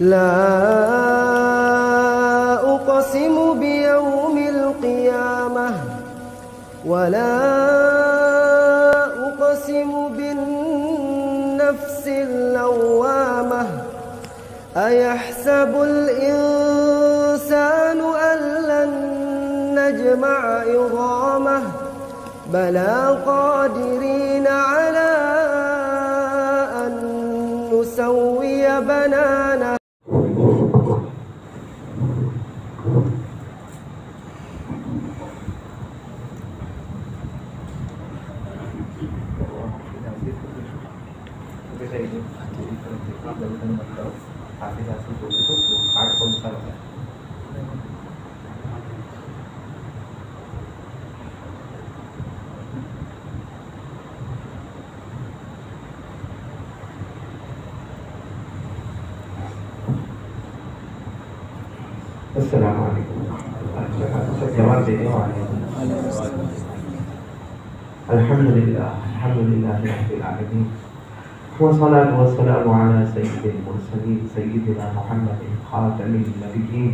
لا أقسم بيوم القيامة ولا أقسم بالنفس اللوامة أيحسب الإنسان أن لن نجمع عظامه بلى قادرين على أن نسوي بنانه السلام علیکم جواب دینے والے الحمدللہ رب العالمین والصلاة والسلام على سید المرسلین سیدنا محمد خاتم النبیین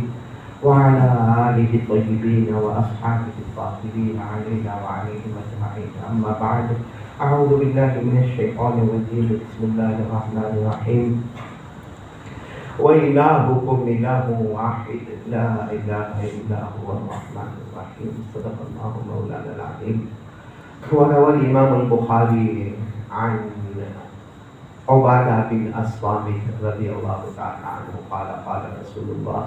وعلى آلہ الطیبین واصحابہ الطاہرین علینا وعلیہم اجمعین اما بعد اعوذ باللہ من الشیطان الرجیم بسم اللہ الرحمن الرحیم وَإِلَٰهُكُمْ إِلَٰهٌ وَاحِدٌ لَا إِلَٰهَ إِلَّا هُوَ الرَّحْمَٰنُ الرَّحِيمُ صدق الله مولانا العظيم. وروى الإمام البخاري عن عبادة بن الصامت رضي الله تعالى عنه قال قال رسول الله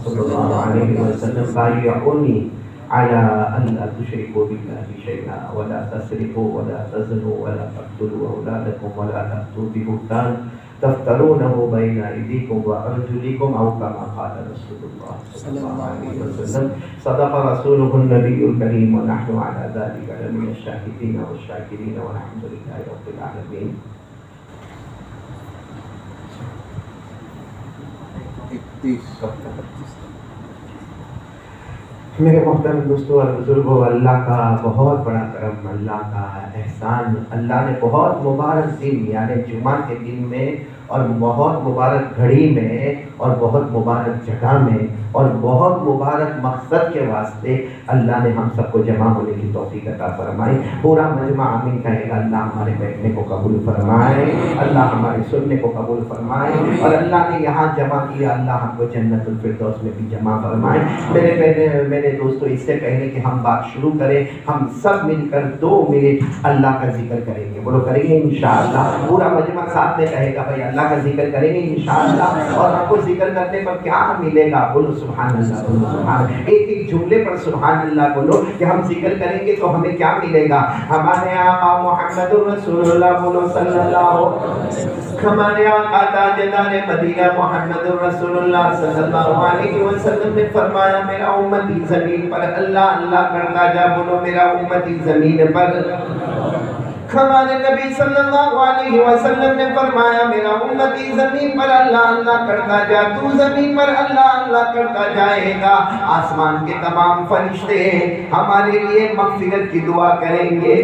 صلى الله عليه وسلم بايعوني على أن لا تشركوا بالله شيئا ولا تسرقوا ولا تزنوا ولا تقتلوا أولادكم ولا تأتوا ببهتان تفترونه بين أيديكم وأرجلكم أو كما قال رسول الله صلى الله عليه وسلم. صدق رسوله النبي الكريم ونحن على ذلك لمن الشاهدين والشاكرين والحمد لله رب العالمين. میرے محترم دوستوں اور بزرگوں، اللہ کا بہت بڑا کرم، اللہ کا احسان، اللہ نے بہت مبارک دن یعنی جمعہ کے دن میں اور بہت مبارک گھڑی میں اور بہت مبارک جگہ میں اور بہت مبارک مقصد کے واسطے اللہ نے ہم سب کو جمع ہونے کی توفیق عطا فرمائی. پورا مجمع آمین کہے گا. اللہ ہمارے بیٹھنے کو قبول فرمائے، اللہ ہمارے سننے کو قبول فرمائے، اور اللہ نے یہاں جمع کیا، اللہ ہم کو جنت الفردوس میں بھی جمع فرمائے. میرے دوستو، اس سے پہلے کہ ہم بات شروع کریں، ہم سب مل کر 2 منٹ اللہ کا ذکر کریں گے. بولو کریں گے انشاءاللہ. پورا مجمع ساتھ میں کہے گا بھائی اللہ کا ذکر کریں گے انشاءاللہ. اور ہم کو ذکر کرنے پر کیا ملے گا؟ بولو سبحان اللہ، بولو سبحان. ایک جملے پر سبحان اللہ بولو کہ ہم ذکر کریں گے تو ہمیں کیا ملے گا؟ ہمارے آقا محمد رسول اللہ بولو صلی اللہ، ہمارے آقا تاجدار مدینہ محمد رسول اللہ صلی اللہ علیہ وسلم نے فرمایا میرا امتی زمین پر اللہ اللہ کرتا جا. بولو میرا امتی زمین پر. ہمارے نبی صلی اللہ علیہ وسلم نے فرمایا میرا امتی زمین پر اللہ اللہ کرتا جا. تو زمین پر اللہ اللہ کرتا جائے گا. آسمان کے تمام فرشتے ہمارے لیے مغفرت کی دعا کریں گے.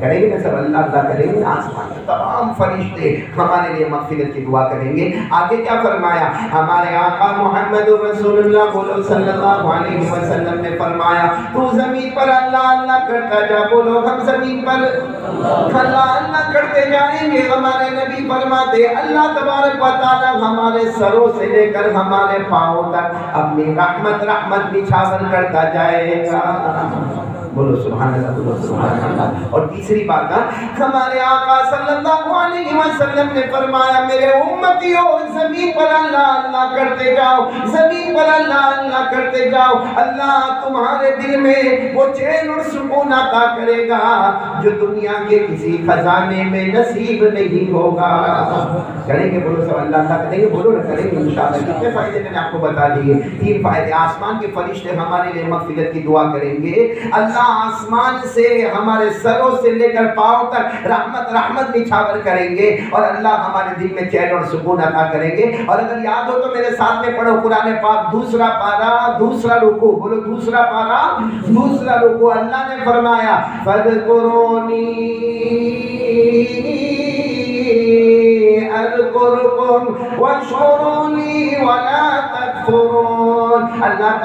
کریں گے نا سب؟ اللہ اللہ کریں گے. آسمان کے تمام فرشتے ہمارے لیے مغفرت کی دعا کریں گے. آگے کیا فرمایا؟ ہمارے آقا محمد رسول اللہ بولو صلی اللہ علیہ وسلم نے فرمایا تو زمین پر اللہ اللہ کرتا جا. بولو ہم زمین پر اللہ اللہ کرتے جائیں گے. ہمارے نبی فرماتے اللہ تبارک و تعالی ہمارے سروں سے لے کر ہمارے پاؤں تک اپنی رحمت نچھاور کرتا جائے گا. بولو سبحان اللہ، بولو سبحان اللہ. اور تیسری بات ہمارے آقا صلی اللہ علیہ وسلم نے فرمایا میرے امتیوں زمین پر اللہ اللہ کرتے جاؤ، زمین پر اللہ اللہ کرتے جاؤ. اللہ تمہارے دل میں وہ چین اور سکون عطا کرے گا جو دنیا کے کسی خزانے میں نصیب نہیں ہوگا. کریں گے؟ بولو سب اللہ اللہ کریں گے. بولو نہ کریں گے انشاءاللہ. کتنے فائدے میں نے آپ کو بتا دیے؟ 3 فائدے. آسمان کے فرشتے ہمارے لیے مغفرت کی دعا کریں گے. اللہ آسمان سے ہمارے سروں سے لے کر پاؤں تک رحمت نچھاور کریں گے، اور اللہ ہمارے دل میں چین اور سکون عطا کریں گے. اور اگر یاد ہو تو میرے ساتھ میں پڑھو قرآن پاک 2 پارہ 2 رکوع. بولو 2 پارہ 2 رکوع. اللہ نے فرمایا فَاذْكُرُونِي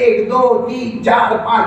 1 2 3 4 5,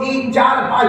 3 4 5।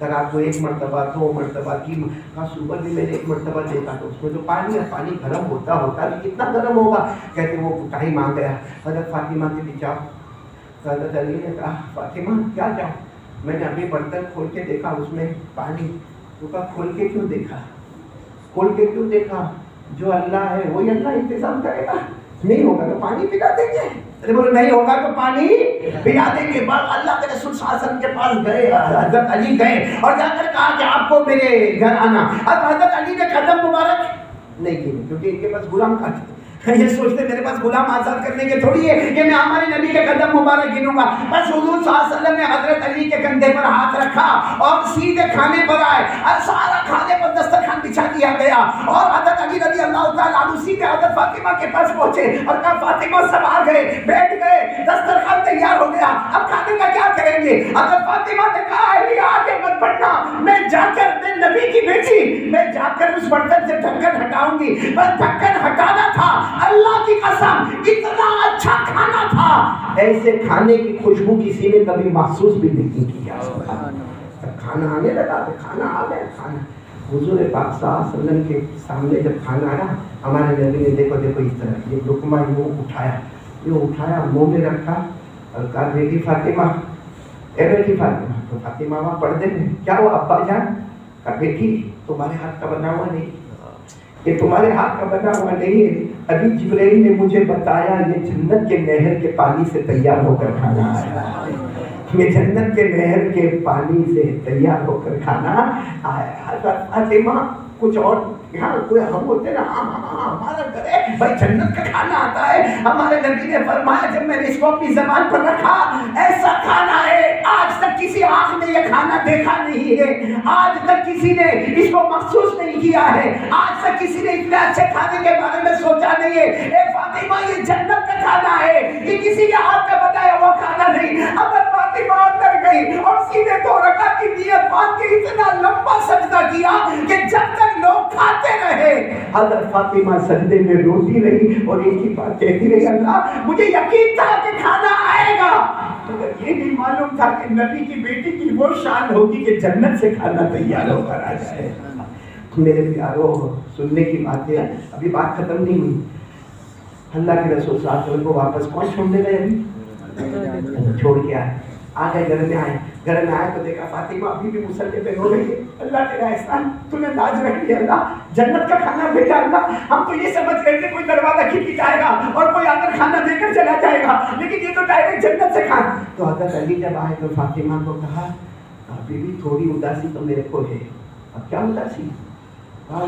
اگر آپ کو 1 مرتبہ 2 مرتبہ کی صبح بھی میں نے 1 مرتبہ دیکھا تو اس میں تو پانی گرم ہوتا بھی کتنا گرم ہوگا. کہتے وہ ٹائم آ گیا حضرت فاطمہ کے بھی جاؤ. تو حضرت علی نے کہا فاطمہ کیا جاؤ؟ میں نے ابھی برتن کھول کے دیکھا اس میں پانی. تو کہا کھول کے کیوں دیکھا؟ جو اللہ ہے وہی اللہ انتظام کرے گا. نہیں ہوگا تو پانی پلا دیں گے. بولے نہیں ہوگا تو پانی پلا دیں گے. بعد اللہ کے رسول صلی اللہ علیہ وسلم کے پاس گئے, حضرت علی گئے اور جا کر کہا کہ آپ کو میرے گھر آنا. اب حضرت علی نے قدم مبارک نہیں کی کیونکہ ان کے پاس غلام تھا. یہ سوچتے میرے پاس غلام آزاد کرنے کے تھوڑی ہے کہ میں ہمارے نبی کے قدم مبارک گنوں گا. بس حضور صلی اللہ علیہ وسلم نے حضرت علی کے کندھے پر ہاتھ رکھا اور سیدھے کھانے پر آئے اور سارا کھانے پر دسترخوان بچھا دیا گیا اور حضرت علی رضی اللہ تعالیٰ عنہ سیدھے حضرت فاطمہ کے پاس پہنچے اور کہا فاطمہ سب آ گئے, بیٹھ گئے, دسترخوان تیار ہو گیا, اب کھانے کا کیا کریں گے؟ حضرت فاطمہ نے کہا علی آگے مت بڑھنا, میں جا کر میں نبی کی بیٹی میں جا کر اس برتن سے ڈھکن ہٹاؤں گی. بس ڈھکن ہٹانا تھا. اللہ کی قسم اتنا اچھا کھانا تھا, ایسے کھانے کی خوشبو کسی نے کبھی محسوس بھی نہیں کیا. کھانا آنے لگا تو کھانا آ گیا. کھانا حضور پاک صلی اللہ علیہ وسلم کے سامنے جب کھانا آیا ہمارے نبی نے دیکھو اس طرح یہ لقمہ یوں اٹھایا منہ میں رکھا اور کہا بیٹی فاطمہ, اے بیٹی فاطمہ. تو فاطمہ وہاں پردے میں کیا ہوا ابا جان؟ کہا بیٹی تمہارے ہاتھ کا بنا ہوا نہیں, یہ تمہارے ہاتھ کا بنا ہوا نہیں ہے. ابھی جبرائیل نے مجھے بتایا یہ جنت کے نہر کے پانی سے تیار ہو کر کھانا آیا. یہ جنت کے نہر کے پانی سے تیار ہو کر کھانا آیا. حضرت فاطمہ کچھ اور یہاں کوئی ہم ہوتے نا ہمارا گھر ہے بھائی جنت کا کھانا آتا ہے. ہمارے نبی نے فرمایا جب میں نے اس کو اپنی زبان پر رکھا ایسا کھانا ہے آج تک کسی آنکھ نے یہ کھانا دیکھا نہیں ہے, آج تک کسی نے اس کو محسوس نہیں کیا ہے, آج تک کسی نے اتنے اچھے کھانے کے بارے میں سوچا نہیں ہے. اے فاطمہ یہ جنت کا کھانا ہے, یہ کسی کے ہاتھ کا بتایا ہوا کھانا نہیں. اب فاطمہ اندر گئی اور سیدھے 2 رکعت کی نیت باندھ کے اتنا لمبا سجدہ کیا کہ جب تک لوگ کھاتے رہے حضرت فاطمہ سجدے میں روتی رہی اور ایک ہی بات کہتی رہی اللہ مجھے یقین تھا کہ کھانا آئے گا, مگر یہ نہیں معلوم تھا کہ نبی کی بیٹی کی وہ شان ہوگی کہ جنت سے کھانا تیار ہو کر آ جائے. میرے پیاروں سننے کی بات ہے, ابھی بات ختم نہیں ہوئی. اللہ کے رسول صلی اللہ علیہ وسلم کو واپس کون چھوڑنے گئے؟ ابھی چھوڑ کے آ گئے. گھر میں آئے تو دیکھا فاطمہ ابھی بھی مسلح پہ رو رہی ہے. اللہ تیرا احسان, تو نے لاج رکھ لیا اللہ, جنت کا کھانا بھیجا اللہ. ہم تو یہ سمجھ رہے تھے کوئی دروازہ کھٹکھٹائے گا اور کوئی آ کر کھانا دے کر چلا جائے گا, لیکن یہ تو ڈائریکٹ جنت سے کھانا. تو حضرت علی جب آئے تو فاطمہ کو کہا ابھی بھی تھوڑی اداسی تو میرے کو ہے. اب کیا اداسی؟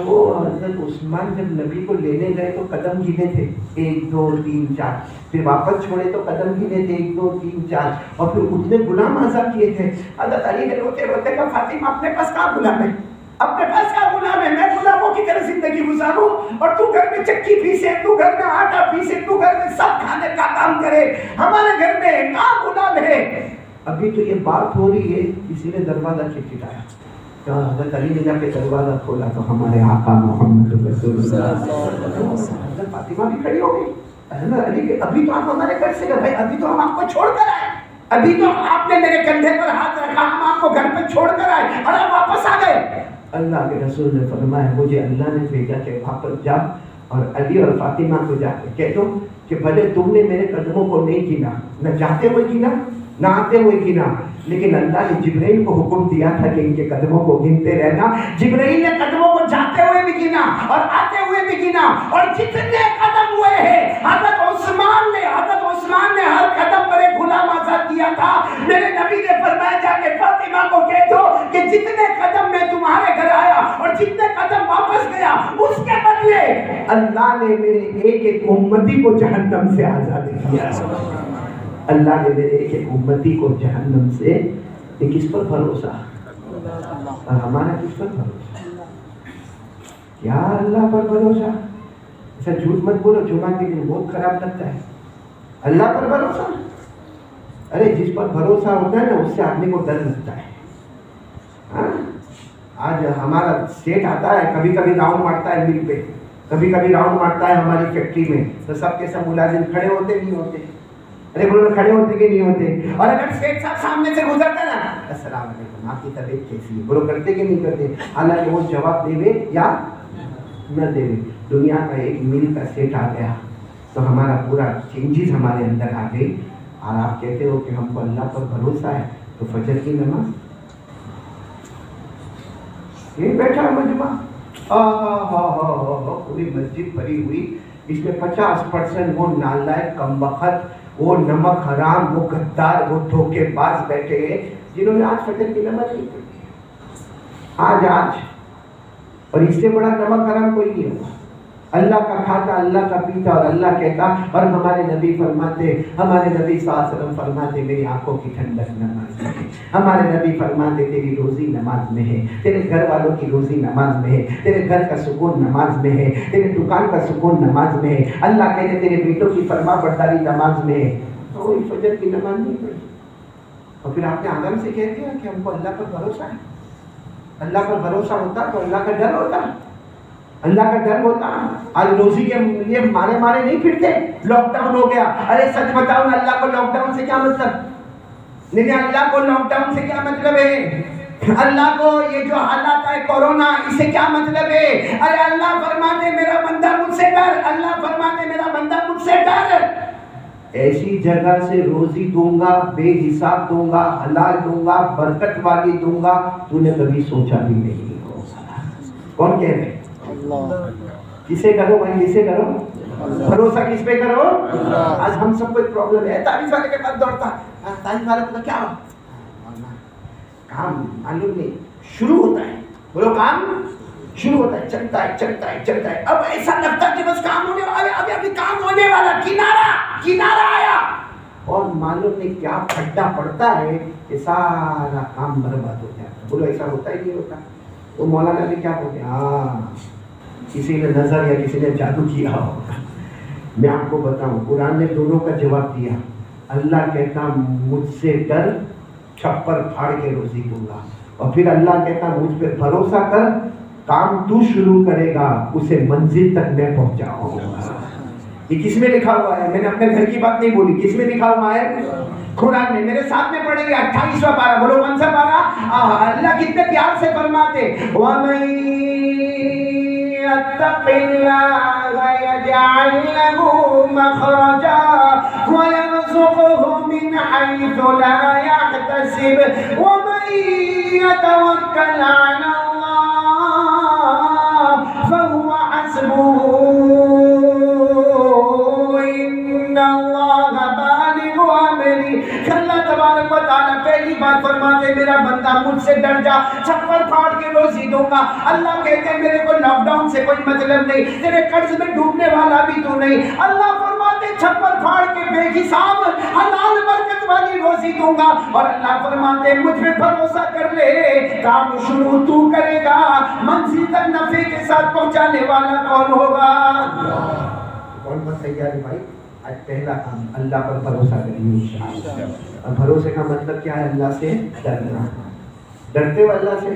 وہ حضرت عثمان جب نبی کو لینے گئے تو قدم گنے تھے 1 2 3 4, پھر واپس چھوڑے تو قدم گنے تھے 1 2 3 4, اور پھر اتنے غلام آزاد کیے تھے. حضرت علی نے روتے روتے کہا فاطمہ اپنے پاس کہاں غلام ہے, اپنے پاس کیا غلام ہے؟ میں غلاموں کی طرح زندگی گزاروں اور تو گھر میں چکی پیسے, تو گھر میں آٹا پیسے, تو گھر میں سب کھانے کا کام کرے, ہمارے گھر میں کہاں غلام ہے؟ ابھی تو یہ بات ہو رہی ہے کسی نے دروازہ کھٹکھٹایا. حضرت علی نے جا کے دروازہ کھولا تو ہمارے آقا محمد رسول اللہ حضرت فاطمہ بھی کھڑی ہو گئی. حضرت علی کہ ابھی تو آپ ہمارے گھر سے گئے, ابھی تو ہم آپ کو چھوڑ کر آئے, ابھی تو آپ نے میرے کندھے پر ہاتھ رکھا, ہم آپ کو گھر پہ چھوڑ کر آئے اور آپ واپس آ گئے. اللہ کے رسول نے فرمایا مجھے اللہ نے بھیجا کہ واپس جا اور علی اور فاطمہ کو جا کے کہہ دو کہ بھلے تم نے میرے قدموں کو نہیں گنا, نہ جاتے ہوئے گنا نہ آتے ہوئے گنا, لیکن اللہ نے جبرائیل کو حکم دیا تھا کہ ان کے قدموں کو گنتے رہنا. جبرائیل نے قدموں کو جاتے ہوئے بھی گنا اور آتے ہوئے بھی گنا, اور جتنے قدم ہوئے ہیں حضرت عثمان نے ہر قدم پر ایک غلام آزاد کیا تھا. میرے نبی نے فرمایا جا کے فاطمہ کو کہہ دو کہ جتنے قدم میں تمہارے گھر آیا اور جتنے قدم واپس گیا اس کے بدلے اللہ نے میرے ایک امتی کو جہنم سے آزاد کیا. اللہ نے میرے ایک امتی کو جہنم سے, کس پر بھروسہ, اور ہمارا کس پر بھروسہ؟ کیا اللہ پر بھروسہ؟ ایسا جھوٹ مت بولو, جمعہ کے دن بہت خراب لگتا ہے. اللہ پر بھروسہ, ارے جس پر بھروسہ ہوتا ہے نا اس سے آدمی کو ڈر لگتا ہے. آج ہمارا سیٹ آتا ہے, کبھی کبھی راؤنڈ مارتا ہے مل پہ, کبھی کبھی راؤنڈ مارتا ہے ہماری فیکٹری میں, تو سب کے سب ملازم کھڑے ہوتے نہیں ہوتے. ارے بولو کھڑے ہوتے کہ نہیں ہوتے؟ اور اگر شیخ صاحب سامنے سے گزرتا نا السلام علیکم آپ کی طبیعت کیسی ہے، بولو کرتے کہ نہیں کرتے؟ حالانکہ وہ جواب دے یا نہ دے. دنیا کا ایک میل کا سیٹ آ گیا تو ہمارا پورا چینجز ہمارے اندر آ گئی. اور آپ کہتے ہو کہ ہم کو اللہ پر بھروسہ ہے تو فجر کی نماز یہ بیٹھا مجمع پوری مسجد بھری ہوئی، اس میں 50% وہ نالائق کمبخت، وہ نمک حرام، وہ غدار، وہ دھوکے باز بیٹھے ہیں جنہوں نے آج فجر کی نماز نہیں پڑھی. آج اور اس سے بڑا نمک حرام کوئی نہیں ہوگا. اللہ کا کھاتا، اللہ کا پیتا اور اللہ کہتا. اور ہمارے نبی فرماتے، ہمارے نبی صلی اللہ علیہ وسلم فرماتے میری آنکھوں کی ٹھنڈک نماز میں ہے. ہمارے نبی فرماتے تیری روزی نماز میں ہے، تیرے گھر والوں کی روزی نماز میں ہے، تیرے گھر کا سکون نماز میں ہے، تیرے دکان کا سکون نماز میں ہے. اللہ کہتے تیرے بیٹوں کی فرما برداری نماز میں ہے. تو فجر کی نماز نہیں پڑھی اور پھر آپ نے آدم سے کہہ دیا کہ ہم کو اللہ پر بھروسہ ہے. اللہ پر بھروسہ ہوتا تو اللہ کا ڈر ہوتا، اللہ کا ڈر ہوتا. آج روزی کے لیے مارے نہیں پھرتے. لاک ڈاؤن ہو گیا، ارے سچ بتاؤ نا اللہ کو لاک ڈاؤن سے کیا مطلب؟ نہیں اللہ کو لاک ڈاؤن سے کیا مطلب ہے؟ اللہ کو یہ جو حالات ہے کورونا اس سے کیا مطلب ہے؟ ارے اللہ فرماتے میرا بندہ مجھ سے ڈر، اللہ فرماتے میرا بندہ مجھ سے ڈر. ایسی جگہ سے روزی دوں گا، بے حساب دوں گا، حلال دوں گا، برکت والی دوں گا، تو نے کبھی سوچا بھی نہیں ہوگا. کون کہہ رہے؟ کسے کرو بھائی، کسے کرو بھروسہ؟ کس پہ کرو؟ آج ہم سب کو پرابلم ہے. تعریف والے کے پاس دوڑتا، تعریف والے کو کیا کام معلوم نہیں، شروع ہوتا ہے. بولو کام شروع ہوتا ہے، چلتا ہے چلتا ہے چلتا ہے. اب ایسا لگتا ہے کہ بس کام ہونے والا، ابھی کام ہونے والا، کنارہ آیا اور معلوم نہیں کیا کھڈا پڑتا ہے کہ سارا کام برباد ہو جاتا ہے. بولو ایسا ہوتا ہی نہیں ہوتا. تو مولانا نے کیا بولتے ہاں کسی نے نظر یا کسی نے جادو کیا ہوگا. میں آپ کو بتاؤں قرآن نے دونوں کا جواب دیا. اللہ کہتا مجھ سے ڈر، چھپر پھاڑ کے روزی دوں گا. اور پھر اللہ کہتا مجھ پہ بھروسہ کر، کام تو شروع کرے گا اسے منزل تک میں پہنچاؤں گا. یہ کس میں لکھا ہوا ہے؟ میں نے اپنے گھر کی بات نہیں بولی. کس میں لکھا ہوا ہے؟ قرآن میں. میرے ساتھ میں پڑھیں گے 28واں پارہ. بولو کون سا پارہ؟ اللہ کتنے پیار سے فرماتے وَمَن يَتَّقِ اللَّهَ يَجْعَل لَّهُ مَخْرَجًا وَيَرْزُقْهُ مِنْ حَيْثُ لَا يَحْتَسِبُ وَمَن يَتَوَكَّلْ عَلَى اللَّهِ فَهُوَ حَسْبُهُ إِنَّ اللَّهَ بَالِغُ أَمْرِهِ. اللہ تبارک و تعالیٰ پہلی بات فرماتے میرا بندہ مجھ سے ڈر جا، چھپر پھاڑ کے روزی دوں گا. اللہ کہتے میرے کو لاک ڈاؤن سے کوئی مطلب نہیں، تیرے قرض میں ڈوبنے والا بھی تو نہیں. اللہ فرماتے چھپر پھاڑ کے بے حساب حلال برکت والی روزی دوں گا. اور اللہ فرماتے مجھ پہ بھروسہ کر لے، کام شروع تو کرے گا، منزل تک نفع کے ساتھ پہنچانے والا کون ہوگا؟ کون بس تیار ہے بھائی؟ آج پہلا کام اللہ پر بھروسہ کریں انشاءاللہ. اور بھروسے کا مطلب کیا ہے؟ اللہ سے ڈرنا. ڈرتے ہو اللہ سے؟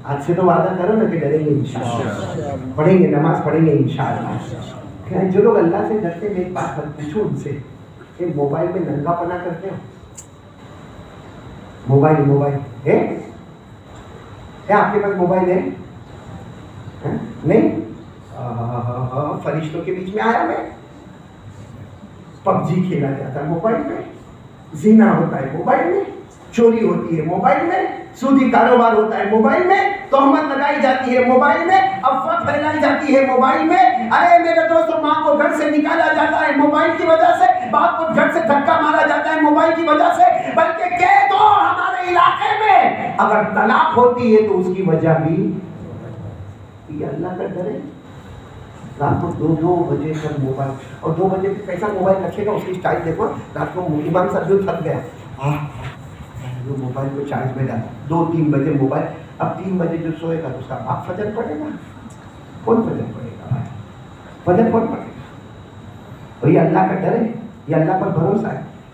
آج سے تو وعدہ کرو نا کہ ڈریں گے انشاءاللہ، پڑھیں گے، نماز پڑھیں گے انشاءاللہ. جو لوگ اللہ سے ڈرتے ہیں ایک بات پوچھو ان سے کہ موبائل میں ننگا پنا کرتے ہو؟ موبائل ہے آپ کے پاس؟ موبائل ہے نہیں؟ فرشتوں کے بیچ میں آیا میں، پب جی کھیلا جاتا ہے موبائل میں، زنا ہوتا ہے موبائل میں، چوری ہوتی ہے موبائل میں، سودی کاروبار ہوتا ہے موبائل میں، تہمت لگائی جاتی ہے موبائل میں، افواہ پھیلائی جاتی ہے موبائل میں. ارے میرے دوستوں ماں کو گھر سے نکالا جاتا ہے موبائل کی وجہ سے، باپ کو گھر سے دھکا مارا جاتا ہے موبائل کی وجہ سے. بلکہ کہہ دو ہمارے علاقے میں اگر طلاق ہوتی ہے تو اس کی وجہ بھی یہ اللہ کا ڈر ہے. رات کو 2 بجے تک موبائل، اور 2 بجے تک کیسا موبائل رکھے گا اس کی اسٹائل دیکھو. رات کو امام صاحب جو تھک گیا موبائل کو چارج میں ڈالا، 2-3 بجے موبائل. اب 3 بجے جو سوئے گا تو اس کا باپ فجر پڑے گا. کون فجر پڑے گا بھائی؟ فجر کون پڑے گا؟ اور یہ اللہ کا ڈر ہے، یہ اللہ پر بھروسہ ہے.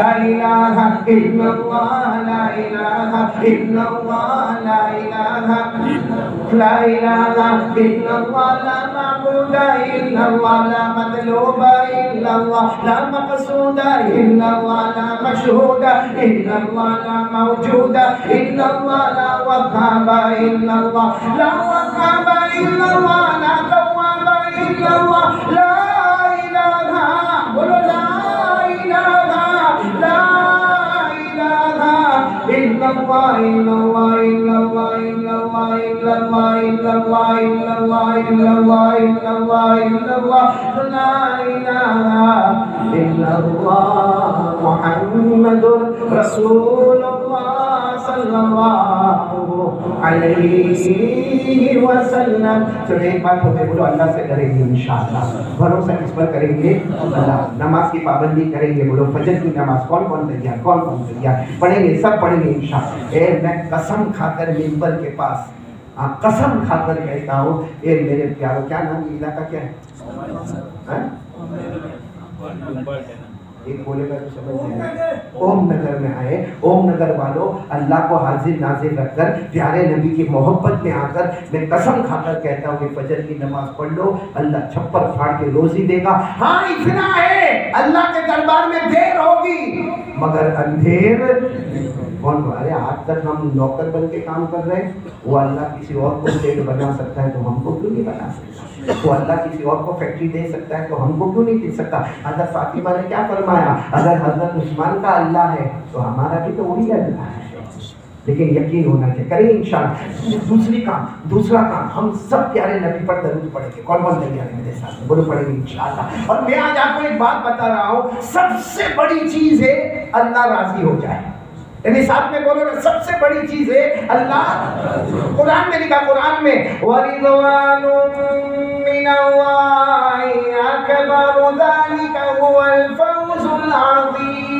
لا إله إلا الله لا إله إلا الله لا إله لا إله إلا الله لا معبود إلا الله لا مطلوب إلا الله لا مقصود إلا الله لا مشهود إلا الله لا موجود إلا الله لا وهاب إلا الله لا وهاب إلا الله لا تواب إلا الله لا إله ولا لا إله لا إله إلا الله إلا الله إلا الله إلا الله إلا الله إلا الله إلا الله إلا الله إلا الله إلا الله لا إله إلا الله محمد رسول الله صلى الله علیہ وسلم. چلو ایک بات ہوتے بولو اللہ سے ڈریں گے انشاءاللہ. بھروسہ کس پر کریں گے؟ اللہ. نماز کی پابندی کریں گے. بولو فجر کی نماز کون کون تیار پڑھیں گے؟ سب پڑھیں گے انشاءاللہ. میں قسم کھا کر منبر کے پاس قسم کھا کر کہتا ہوں اے میرے پیاروں. کیا نام ہے علاقہ کیا ہے؟ ایک بولے گا تو سمجھ نہیں آئے. اوم نگر میں آئے. اوم نگر والوں اللہ کو حاضر ناظر رکھ کر پیارے نبی کی محبت میں آ کر میں قسم کھا کر کہتا ہوں کہ فجر کی نماز پڑھ لو, اللہ چھپر پھاڑ کے روزی دے گا. ہاں اتنا ہے اللہ کے دربار میں دیر ہوگی مگر اندھیر کون. ارے آج تک ہم نوکر بن کے کام کر رہے ہیں, وہ اللہ کسی اور کو سیٹ بنا سکتا ہے تو ہم کو کیوں نہیں بنا سکتا؟ وہ اللہ کسی اور کو فیکٹری دے سکتا ہے تو ہم کو کیوں نہیں دے سکتا؟ حضرت فاطمہ نے کیا فرمایا, اگر حضرت عثمان کا اللہ ہے تو ہمارا بھی تو وہی اللہ ہے. لیکن یقین ہونا چاہیے. کریں گے انشاءاللہ. دوسرا کام ہم سب پیارے نبی پر درود پڑھیں گے. کون کون تیار ہے میرے ساتھ؟ بولو پڑھیں گے انشاءاللہ. اور میں آج آپ کو ایک بات بتا رہا ہوں, سب سے بڑی چیز ہے اللہ راضی ہو جائے. یعنی ساتھ میں بولو نا, سب سے بڑی چیز ہے اللہ. قرآن میں لکھا, قرآن میں وَرِضْوَانٌ مِّنَ اللَّهِ أَكْبَرُ ذَلِكَ هُوَ الْفَوْزُ الْعَظِيمُ.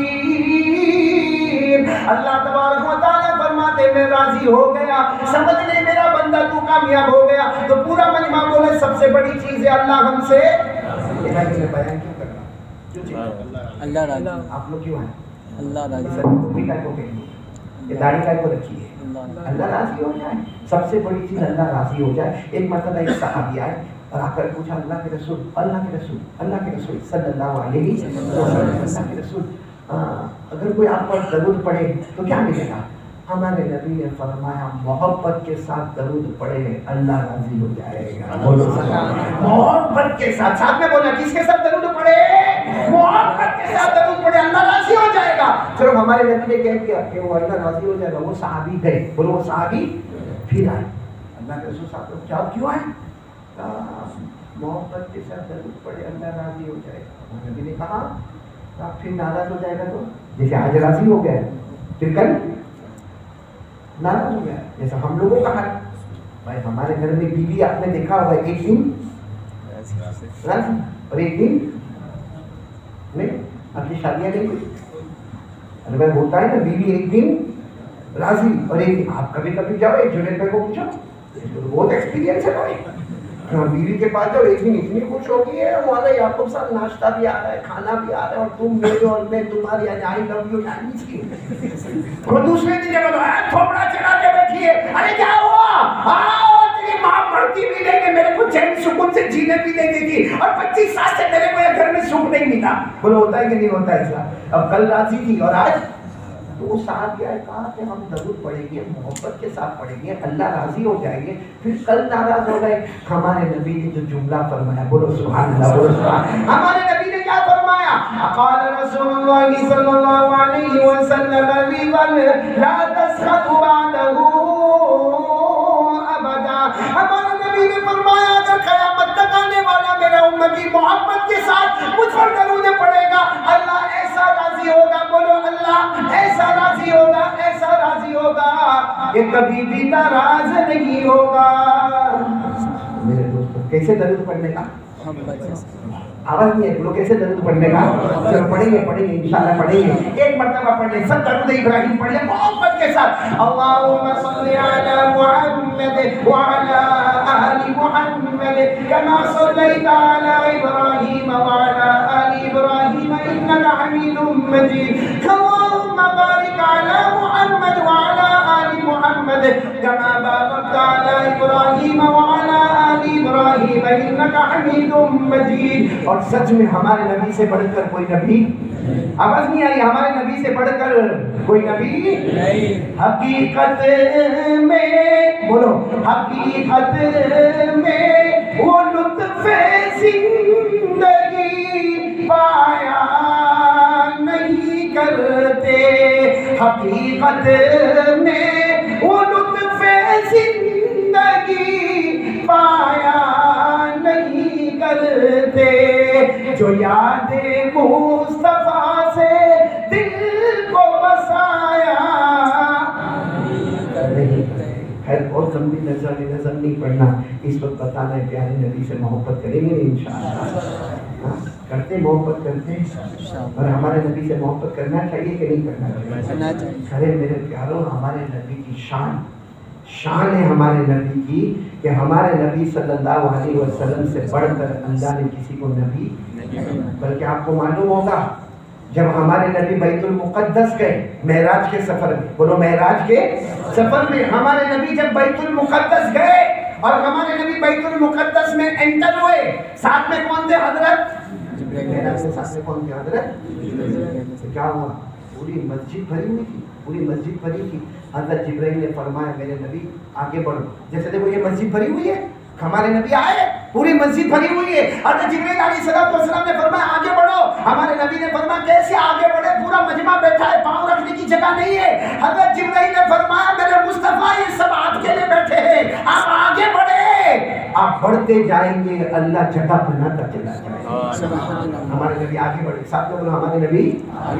اللہ تبارک و تعالیٰ فرماتے میں راضی ہو گیا, سمجھ لے میرا بندہ تو کامیاب ہو گیا. تو پورا مجمع بولے سب سے بڑی چیز ہے اللہ ہم سے. بیان کیوں کر رہا اللہ راضی. آپ لوگ کیوں ہیں؟ اللہ راضی. یہ داڑھی کا کو رکھی ہے, اللہ راضی ہو جائے. سب سے بڑی چیز اللہ راضی ہو جائے. ایک مرتبہ ایک صحابی آئے اور آ کر پوچھا, اللہ کے رسول صلی اللہ علیہ وسلم, اللہ کے رسول اگر کوئی آپ پر درود پڑھے تو کیا ملے گا؟ ہمارے نبی نے فرمایا محبت کے ساتھ درود پڑھے اللہ راضی ہو جائے گا. بولو محبت کے ساتھ. ساتھ میں بولنا, کس کے ساتھ درود پڑھے؟ محبت کے ساتھ درود پڑھے اللہ راضی ہو جائے گا. چلو ہمارے نبی نے کہہ دیا کہ وہ اللہ راضی ہو جائے گا. وہ صحابی گئے. بولو وہ صحابی پھر آئے. اللہ کے رسول صاحب لوگ جاؤ کیوں آئے؟ محبت کے ساتھ درود پڑھے اللہ راضی ہو جائے گا. نبی نے کہا آپ پھر ناراض ہو جائے گا تو جیسے آج راضی ہو گئے پھر کل ناراض ہو گیا. جیسا ہم لوگوں کا ہے بھائی, ہمارے گھر میں بیوی آپ نے دیکھا ہوگا ایک دن راضی اور ایک دن نہیں. آپ کی شادیاں نہیں ہوئی, ارے بھائی ہوتا ہے نا, بیوی ایک دن راضی اور ایک دن. آپ کبھی کبھی جاؤ ایک جنید بھائی کو پوچھو, بہت ایکسپیرینس ہے بھائی. بیوی کے پاس جاؤ, ایک دن اتنی خوش ہوگی ہے مولانا یعقوب صاحب ناشتہ بھی آ رہا ہے, کھانا بھی آ رہا ہے, اور تم میرے اور میں تمہاری آئی لو یو چائنیز کی. اور دوسرے دن جب تھوپڑا چڑھا کے بیٹھی ہے, ارے کیا ہوا؟ تیری ماں مڑتی بھی نہیں کہ میرے کو چین سکون سے جینے بھی نہیں دیتی, اور 25 سال سے میرے کو یہ گھر میں سکھ نہیں ملا. بولو ہوتا ہے کہ نہیں ہوتا ایسا؟ اب کل راضی تھی اور آج تو وہ صاحب کیا کہا کہ ہم درود پڑھیں گے, محبت کے ساتھ پڑھیں گے, اللہ راضی ہو جائیں گے. پھر کل ناراض ہو گئے. ہمارے نبی نے جو جملہ فرمایا, بولو سبحان اللہ, بولو سبحان. ہمارے نبی نے کیا فرمایا؟ قال رسول اللہ صلی اللہ علیہ وسلم لا تسخطوا بعده ابدا. ہمارے نبی نے فرمایا اگر خیال کہ کبھی بھی ناراض نہیں ہوگا. میرے دوستوں کیسے درود پڑھنے کا؟ آواز نہیں ہے بولو کیسے درود پڑھنے کا؟ چلو پڑھیں گے انشاءاللہ پڑھیں گے. ایک مرتبہ پڑھ لیں سب درود ابراہیم پڑھ لیں محبت کے ساتھ. اللہم صلی علی محمد وعلی آل محمد کما صلیت علی ابراہیم وعلی آل ابراہیم انک حمید مجید. اللہم بارک علی محمد وعلی آل محمد کما بارکت علی ابراہیم وعلی آل ابراہیم انک حمید مجید. اور سچ میں ہمارے نبی سے بڑھ کر کوئی نبی، آواز نہیں آئی، ہمارے نبی سے بڑھ کر کوئی نبی نہیں. حقیقت میں بولو حقیقت میں وہ لطف زندگی پایا نہیں کرتے. حقیقت میں وہ لطف زندگی پایا نہیں کرتے جو یاد مصطفیٰ سے دل کو بسایا نہیں. خیر بہت لمبی نظر نہیں پڑھنا اس وقت. بتانا ہے پیارے نبی سے محبت کریں گے انشاءاللہ. کرتے محبت کرتے اور ہمارے نبی سے محبت کرنا چاہیے کہ نہیں کرنا چاہیے؟ ارے میرے پیاروں ہمارے نبی کی شان ہے ہمارے نبی کی کہ ہمارے نبی صلی اللہ علیہ وسلم سے بڑھ کر اللہ نے کسی کو نبی نہیں. بلکہ آپ کو معلوم ہوگا جب ہمارے نبی بیت المقدس گئے معراج کے سفر میں، بولو معراج کے سفر میں ہمارے نبی جب بیت المقدس گئے اور ہمارے نبی بیت المقدس میں انٹر ہوئے، ساتھ میں کون تھے حضرت؟ معراج کے ساتھ میں کون تھے حضرت؟ کیا ہوا؟ پوری مسجد بھری ہوئی تھی، پوری مسجد بھری تھی. حضرت جبرائیل نے فرمایا میرے نبی آگے بڑھو. جیسے دیکھو یہ مسجد بھری ہوئی ہے، ہمارے نبی آئے پوری مسجد بھری ہوئی ہے. حضرت جبرائیل علیہ السلام نے فرمایا آگے بڑھو. ہمارے نبی نے فرمایا کیسے آگے بڑھے؟ پورا مجمع بیٹھا ہے، پاؤں رکھنے کی جگہ نہیں ہے. حضرت جبرائیل نے فرمایا میرے مصطفیٰ یہ سب آپ کے لیے بیٹھے ہیں، آپ آگے بڑھے. آپ بڑھتے جائیں گے اللہ جگہ بناتا چلا جائے گا. ہمارے نبی آگے بڑھے. ساتھ میں بولو ہمارے نبی.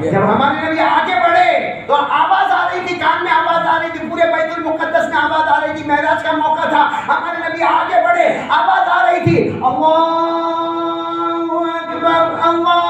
جب ہمارے نبی آگے بڑھے تو آواز آ رہی تھی، کان میں آواز آ رہی تھی، پورے بیت المقدس میں آواز آ رہی تھی. معراج کا موقع تھا، ہمارے نبی آگے بڑھے، آواز آ رہی تھی اللہ اکبر اللہ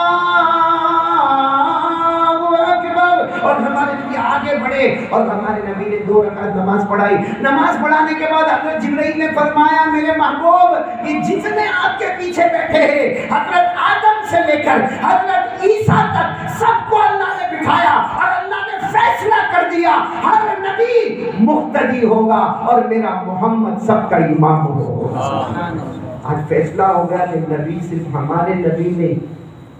اکبر. اور ہمارے نبی آگے بڑھے اور ہمارے نبی نے 2 رکعت نماز پڑھائی. نماز پڑھانے کے بعد حضرت جبرائیل نے فرمایا میرے محبوب یہ جتنے آپ کے پیچھے بیٹھے ہیں حضرت آدم سے لے کر حضرت عیسیٰ تک سب کو اللہ نے بٹھایا اور اللہ نے فیصلہ کر دیا ہر نبی مقتدی ہوگا اور میرا محمد سب کا امام ہوگا. آج فیصلہ ہو گیا کہ نبی صرف ہمارے نبی نہیں،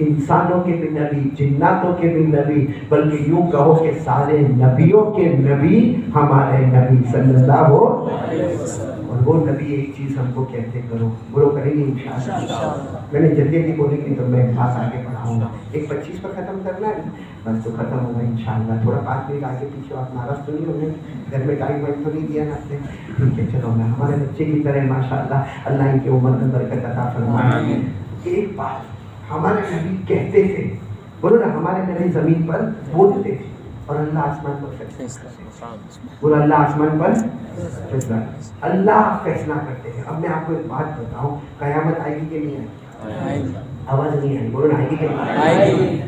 انسانوں کے بھی نبی، جناتوں کے بھی نبی، بلکہ یوں کہو کہ سارے نبیوں کے نبی ہمارے نبی صلی اللہ علیہ وسلم. اور وہ نبی ایک چیز ہم کو کہتے کرو، برو کریں گے انشاءاللہ. میں نے جلدی جلدی بولی کہ تو میں بات آگے بڑھاؤں گا. 1:25 پر ختم کرنا ہے بس تو ختم ہوگا انشاءاللہ. تھوڑا 5 منٹ آگے پیچھے آپ ناراض تو نہیں ہو گئے؟ گھر میں ٹائم وائم تو نہیں دیا نا آپ نے؟ ٹھیک ہے چلو میں ہمارے بچے کی طرح ماشاءاللہ اللہ ان کی عمر میں برکت عطا فرمائے. ایک بات ہمارے نبی کہتے تھے، بولو نا ہمارے نبی زمین پر بولتے تھے اور اللہ آسمان پر فیصلہ. بولو اللہ آسمان پر فیصلہ، اللہ فیصلہ کرتے ہیں. اب میں آپ کو ایک بات بتاؤں، قیامت آئے گی کہ نہیں آئے گی؟ آواز نہیں آئی، بولو نا آئے گی کہ نہیں آئے گی؟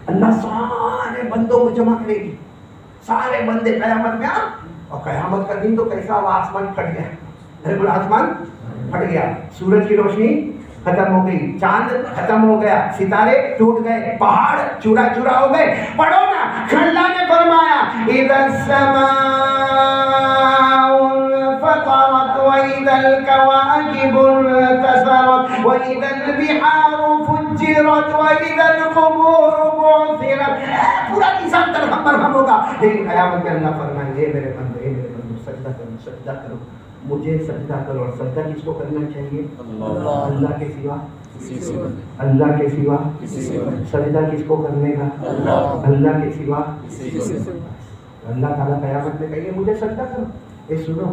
اللہ سارے بندوں کو جمع کرے گی، سارے بندے قیامت میں. اور قیامت کا دن تو کیسا ہوا؟ آسمان پھٹ گیا. ارے بولو آسمان پھٹ گیا، سورج کی روشنی ختم ہو گئی، چاند ختم ہو گیا، ستارے ٹوٹ گئے، پہاڑ چورا چورا ہو گئے. پڑھو نا اللہ نے فرمایا اذا السماء انفطرت واذا الكواكب انتثرت واذا البحار فجرت واذا القبور بعثرت. پورا انسان درہم برہم ہوگا. لیکن قیامت میں اللہ فرمائیں گے میرے بندو سجدہ کرو، سجدہ کرو، مجھے سجدہ کرو. اور سجدہ کس کو کرنا چاہیے؟ اللہ کے سوا، اللہ کے سوا. سجدہ کس کو کرنے کا؟ اللہ کے سوا. اللہ تعالیٰ قیامت میں کہیں گے مجھے سجدہ کرو. اے سنو،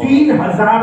3000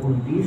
29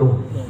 2,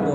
2।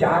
4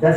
10